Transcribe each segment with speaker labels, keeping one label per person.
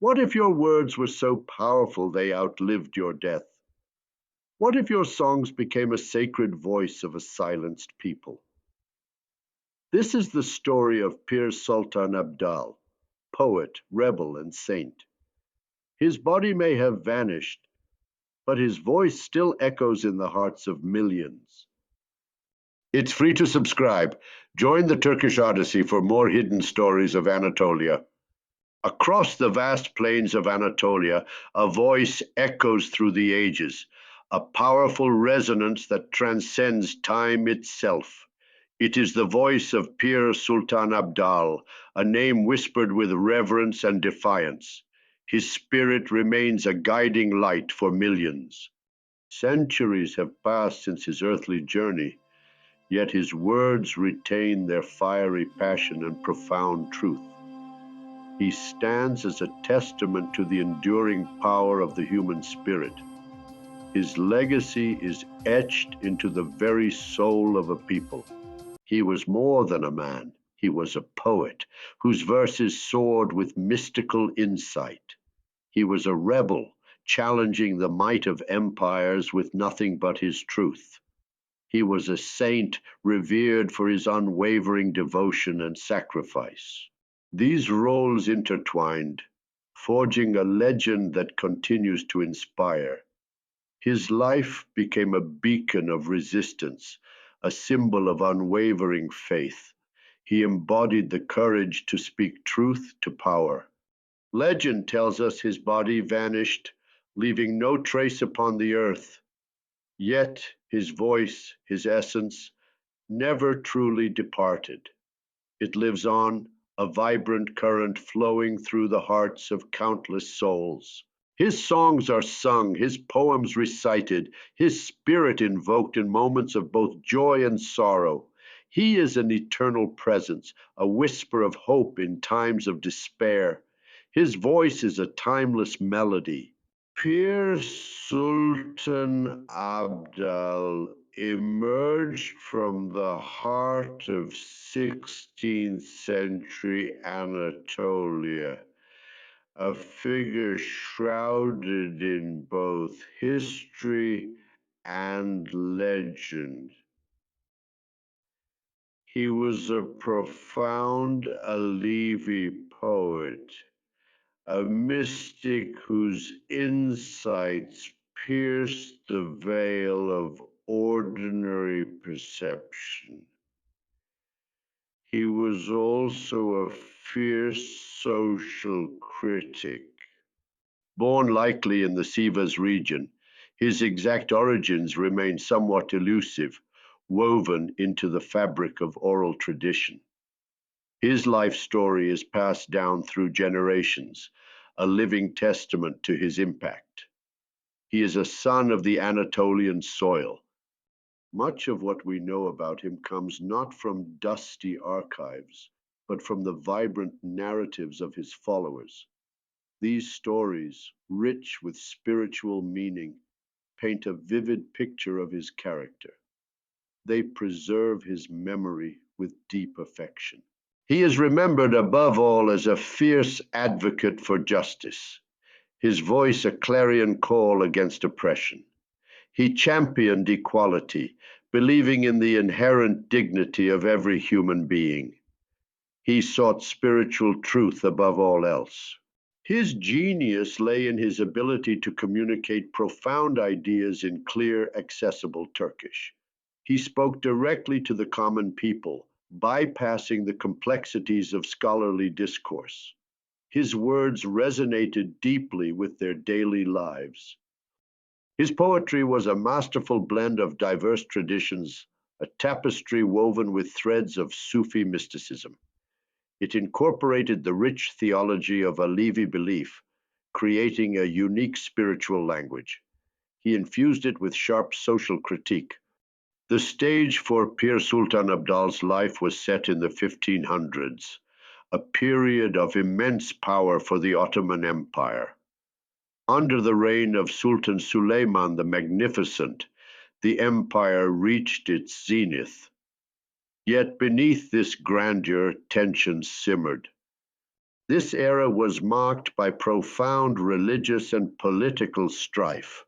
Speaker 1: What if your words were so powerful they outlived your death? What if your songs became a sacred voice of a silenced people? This is the story of Pir Sultan Abdal, poet, rebel, and saint. His body may have vanished, but his voice still echoes in the hearts of millions. It's free to subscribe. Join the Turkish Odyssey for more hidden stories of Anatolia. Across the vast plains of Anatolia, a voice echoes through the ages, a powerful resonance that transcends time itself. It is the voice of Pir Sultan Abdal, a name whispered with reverence and defiance. His spirit remains a guiding light for millions. Centuries have passed since his earthly journey, yet his words retain their fiery passion and profound truth. He stands as a testament to the enduring power of the human spirit. His legacy is etched into the very soul of a people. He was more than a man. He was a poet whose verses soared with mystical insight. He was a rebel, challenging the might of empires with nothing but his truth. He was a saint revered for his unwavering devotion and sacrifice. These roles intertwined, forging a legend that continues to inspire. His life became a beacon of resistance, a symbol of unwavering faith. He embodied the courage to speak truth to power. Legend tells us his body vanished, leaving no trace upon the earth. Yet his voice, his essence, never truly departed. It lives on, a vibrant current flowing through the hearts of countless souls. His songs are sung, his poems recited, his spirit invoked in moments of both joy and sorrow. He is an eternal presence, a whisper of hope in times of despair. His voice is a timeless melody. Pir Sultan Abdal emerged from the heart of 16th century Anatolia, a figure shrouded in both history and legend. He was a profound Alevi poet, a mystic whose insights pierced the veil of ordinary perception. He was also a fierce social critic. Born likely in the Sivas region, his exact origins remain somewhat elusive, woven into the fabric of oral tradition. His life story is passed down through generations, a living testament to his impact. He is a son of the Anatolian soil. Much of what we know about him comes not from dusty archives, but from the vibrant narratives of his followers. These stories, rich with spiritual meaning, paint a vivid picture of his character. They preserve his memory with deep affection. He is remembered above all as a fierce advocate for justice, his voice a clarion call against oppression. He championed equality, believing in the inherent dignity of every human being. He sought spiritual truth above all else. His genius lay in his ability to communicate profound ideas in clear, accessible Turkish. He spoke directly to the common people, bypassing the complexities of scholarly discourse. His words resonated deeply with their daily lives. His poetry was a masterful blend of diverse traditions, a tapestry woven with threads of Sufi mysticism. It incorporated the rich theology of Alevi belief, creating a unique spiritual language. He infused it with sharp social critique. The stage for Pir Sultan Abdal's life was set in the 1500s, a period of immense power for the Ottoman Empire. Under the reign of Sultan Suleiman the Magnificent, the empire reached its zenith. Yet beneath this grandeur, tensions simmered. This era was marked by profound religious and political strife,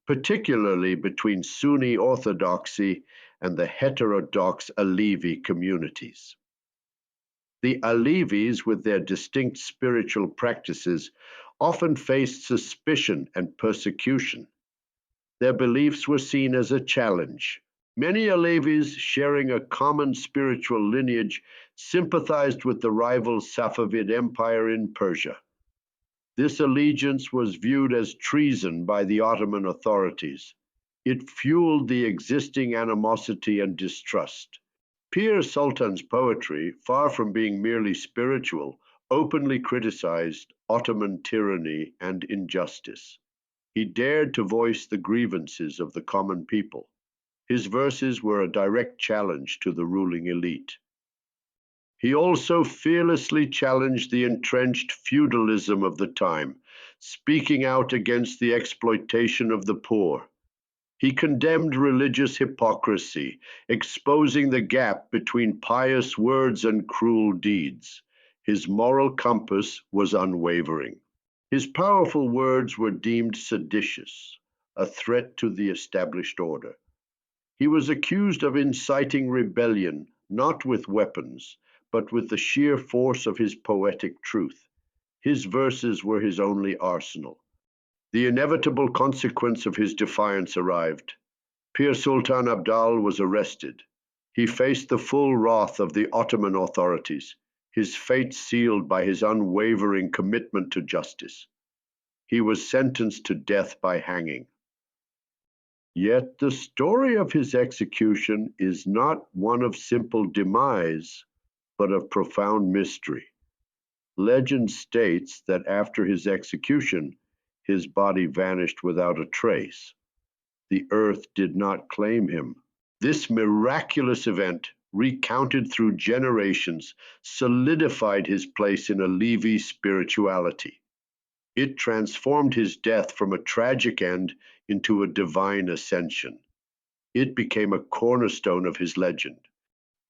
Speaker 1: particularly between Sunni orthodoxy and the heterodox Alevi communities. The Alevis, with their distinct spiritual practices, often faced suspicion and persecution. Their beliefs were seen as a challenge. Many Alevis, sharing a common spiritual lineage, sympathized with the rival Safavid Empire in Persia. This allegiance was viewed as treason by the Ottoman authorities. It fueled the existing animosity and distrust. Pir Sultan's poetry, far from being merely spiritual, openly criticized Ottoman tyranny and injustice. He dared to voice the grievances of the common people. His verses were a direct challenge to the ruling elite. He also fearlessly challenged the entrenched feudalism of the time, speaking out against the exploitation of the poor. He condemned religious hypocrisy, exposing the gap between pious words and cruel deeds. His moral compass was unwavering. His powerful words were deemed seditious, a threat to the established order. He was accused of inciting rebellion, not with weapons, but with the sheer force of his poetic truth. His verses were his only arsenal. The inevitable consequence of his defiance arrived. Pir Sultan Abdal was arrested. He faced the full wrath of the Ottoman authorities, his fate sealed by his unwavering commitment to justice. He was sentenced to death by hanging. Yet the story of his execution is not one of simple demise, but of profound mystery. Legend states that after his execution, his body vanished without a trace. The earth did not claim him. This miraculous event, recounted through generations, solidified his place in Alevi spirituality. It transformed his death from a tragic end into a divine ascension. It became a cornerstone of his legend.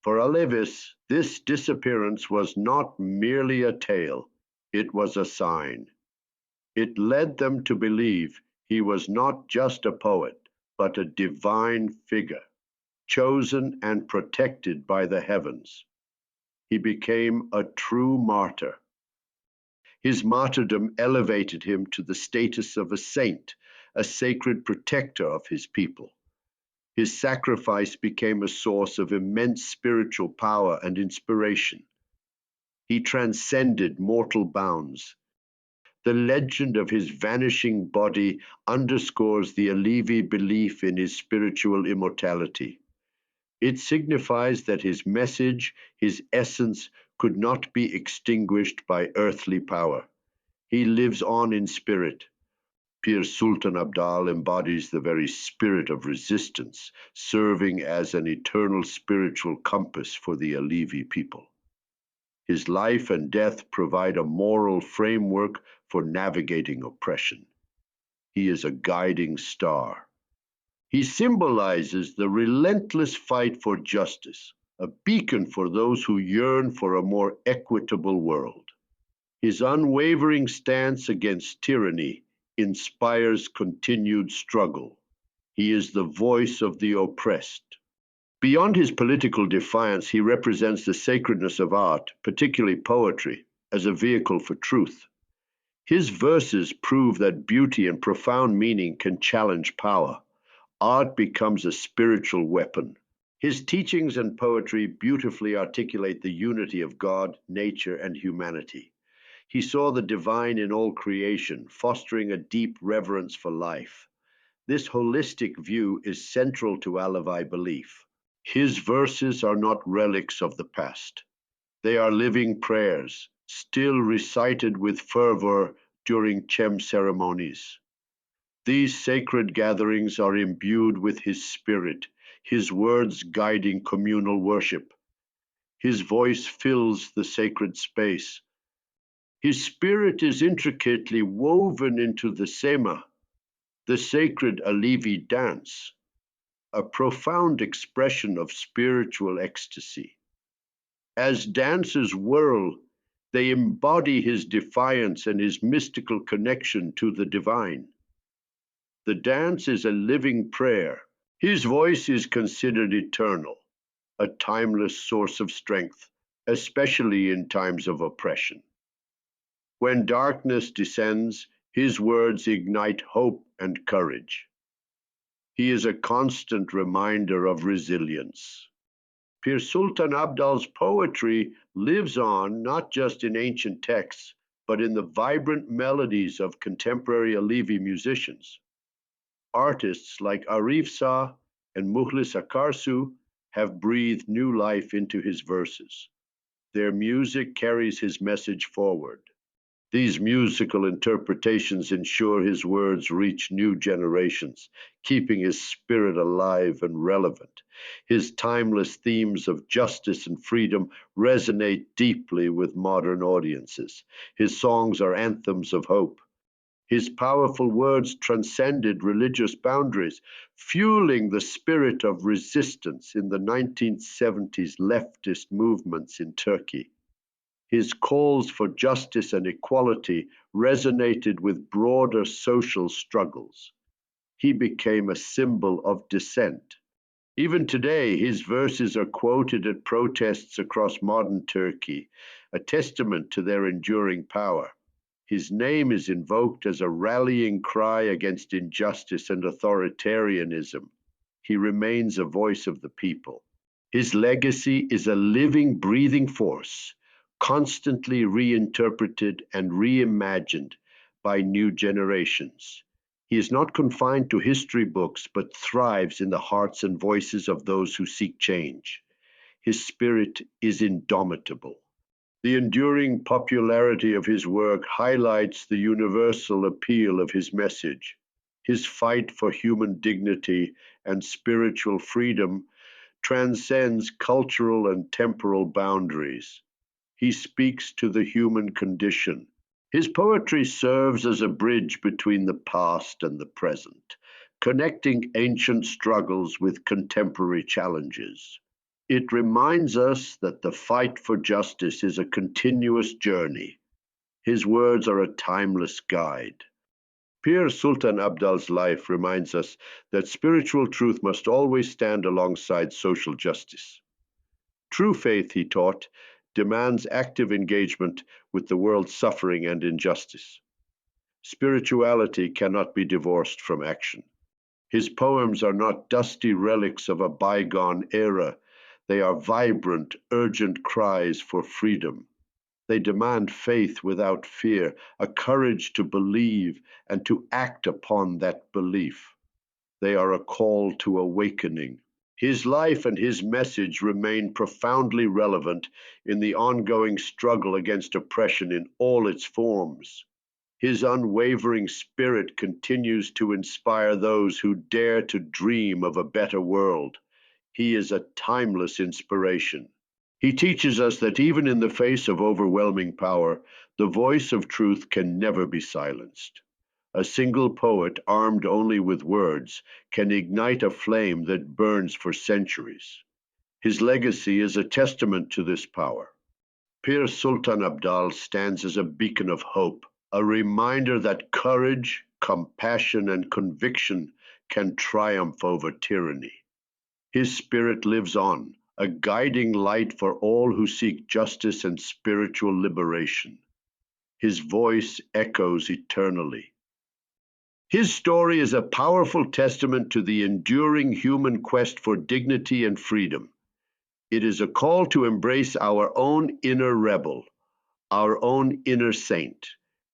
Speaker 1: For Alevis, this disappearance was not merely a tale, it was a sign. It led them to believe he was not just a poet, but a divine figure, chosen and protected by the heavens. He became a true martyr. His martyrdom elevated him to the status of a saint, a sacred protector of his people. His sacrifice became a source of immense spiritual power and inspiration. He transcended mortal bounds. The legend of his vanishing body underscores the Alevi belief in his spiritual immortality. It signifies that his message, his essence, could not be extinguished by earthly power. He lives on in spirit. Pir Sultan Abdal embodies the very spirit of resistance, serving as an eternal spiritual compass for the Alevi people. His life and death provide a moral framework for navigating oppression. He is a guiding star. He symbolizes the relentless fight for justice, a beacon for those who yearn for a more equitable world. His unwavering stance against tyranny inspires continued struggle. He is the voice of the oppressed. Beyond his political defiance, he represents the sacredness of art, particularly poetry, as a vehicle for truth. His verses prove that beauty and profound meaning can challenge power. Art becomes a spiritual weapon. His teachings and poetry beautifully articulate the unity of God, nature, and humanity. He saw the divine in all creation, fostering a deep reverence for life. This holistic view is central to Alevi belief. His verses are not relics of the past. They are living prayers, still recited with fervor during Chem ceremonies. These sacred gatherings are imbued with his spirit, his words guiding communal worship. His voice fills the sacred space. His spirit is intricately woven into the Semah, the sacred Alevi dance, a profound expression of spiritual ecstasy. As dancers whirl, They embody his defiance and his mystical connection to the divine. The dance is a living prayer. His voice is considered eternal, a timeless source of strength, especially in times of oppression. When darkness descends, his words ignite hope and courage. He is a constant reminder of resilience. Pir Sultan Abdal's poetry lives on not just in ancient texts, but in the vibrant melodies of contemporary Alevi musicians. Artists like Arif Shah and Mukhlis Akarsu have breathed new life into his verses. Their music carries his message forward. These musical interpretations ensure his words reach new generations, keeping his spirit alive and relevant. His timeless themes of justice and freedom resonate deeply with modern audiences. His songs are anthems of hope. His powerful words transcended religious boundaries, fueling the spirit of resistance in the 1970s leftist movements in Turkey. His calls for justice and equality resonated with broader social struggles. He became a symbol of dissent. Even today, his verses are quoted at protests across modern Turkey, a testament to their enduring power. His name is invoked as a rallying cry against injustice and authoritarianism. He remains a voice of the people. His legacy is a living, breathing force, constantly reinterpreted and reimagined by new generations. He is not confined to history books, but thrives in the hearts and voices of those who seek change. His spirit is indomitable. The enduring popularity of his work highlights the universal appeal of his message. His fight for human dignity and spiritual freedom transcends cultural and temporal boundaries. He speaks to the human condition. His poetry serves as a bridge between the past and the present, connecting ancient struggles with contemporary challenges. It reminds us that the fight for justice is a continuous journey. His words are a timeless guide. Pir Sultan Abdal's life reminds us that spiritual truth must always stand alongside social justice. True faith, he taught, demands active engagement with the world's suffering and injustice. Spirituality cannot be divorced from action. His poems are not dusty relics of a bygone era. They are vibrant, urgent cries for freedom. They demand faith without fear, a courage to believe and to act upon that belief. They are a call to awakening. His life and his message remain profoundly relevant in the ongoing struggle against oppression in all its forms. His unwavering spirit continues to inspire those who dare to dream of a better world. He is a timeless inspiration. He teaches us that even in the face of overwhelming power, the voice of truth can never be silenced. A single poet, armed only with words, can ignite a flame that burns for centuries. His legacy is a testament to this power. Pir Sultan Abdal stands as a beacon of hope, a reminder that courage, compassion, and conviction can triumph over tyranny. His spirit lives on, a guiding light for all who seek justice and spiritual liberation. His voice echoes eternally. His story is a powerful testament to the enduring human quest for dignity and freedom. It is a call to embrace our own inner rebel, our own inner saint,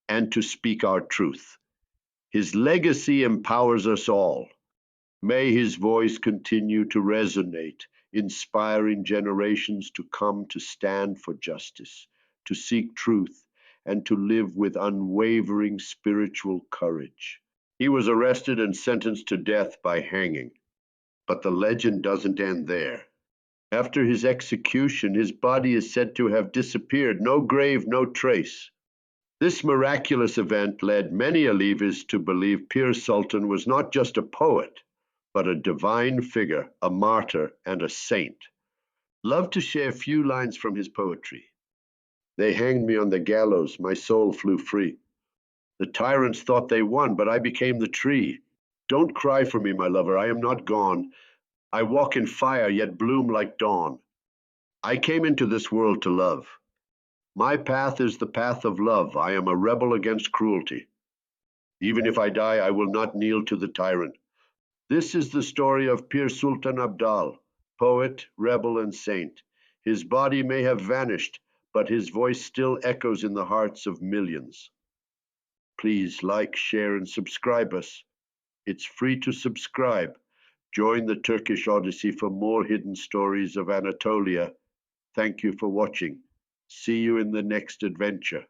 Speaker 1: and to speak our truth. His legacy empowers us all. May his voice continue to resonate, inspiring generations to come to stand for justice, to seek truth, and to live with unwavering spiritual courage. He was arrested and sentenced to death by hanging. But the legend doesn't end there. After his execution, his body is said to have disappeared, no grave, no trace. This miraculous event led many Alevis to believe Pir Sultan was not just a poet, but a divine figure, a martyr, and a saint. Love to share a few lines from his poetry. They hanged me on the gallows, my soul flew free. The tyrants thought they won, but I became the tree. Don't cry for me, my lover, I am not gone. I walk in fire, yet bloom like dawn. I came into this world to love. My path is the path of love. I am a rebel against cruelty. Even if I die, I will not kneel to the tyrant. This is the story of Pir Sultan Abdal, poet, rebel, and saint. His body may have vanished, but his voice still echoes in the hearts of millions. Please like, share, and subscribe us. It's free to subscribe. Join the Turkish Odyssey for more hidden stories of Anatolia. Thank you for watching. See you in the next adventure.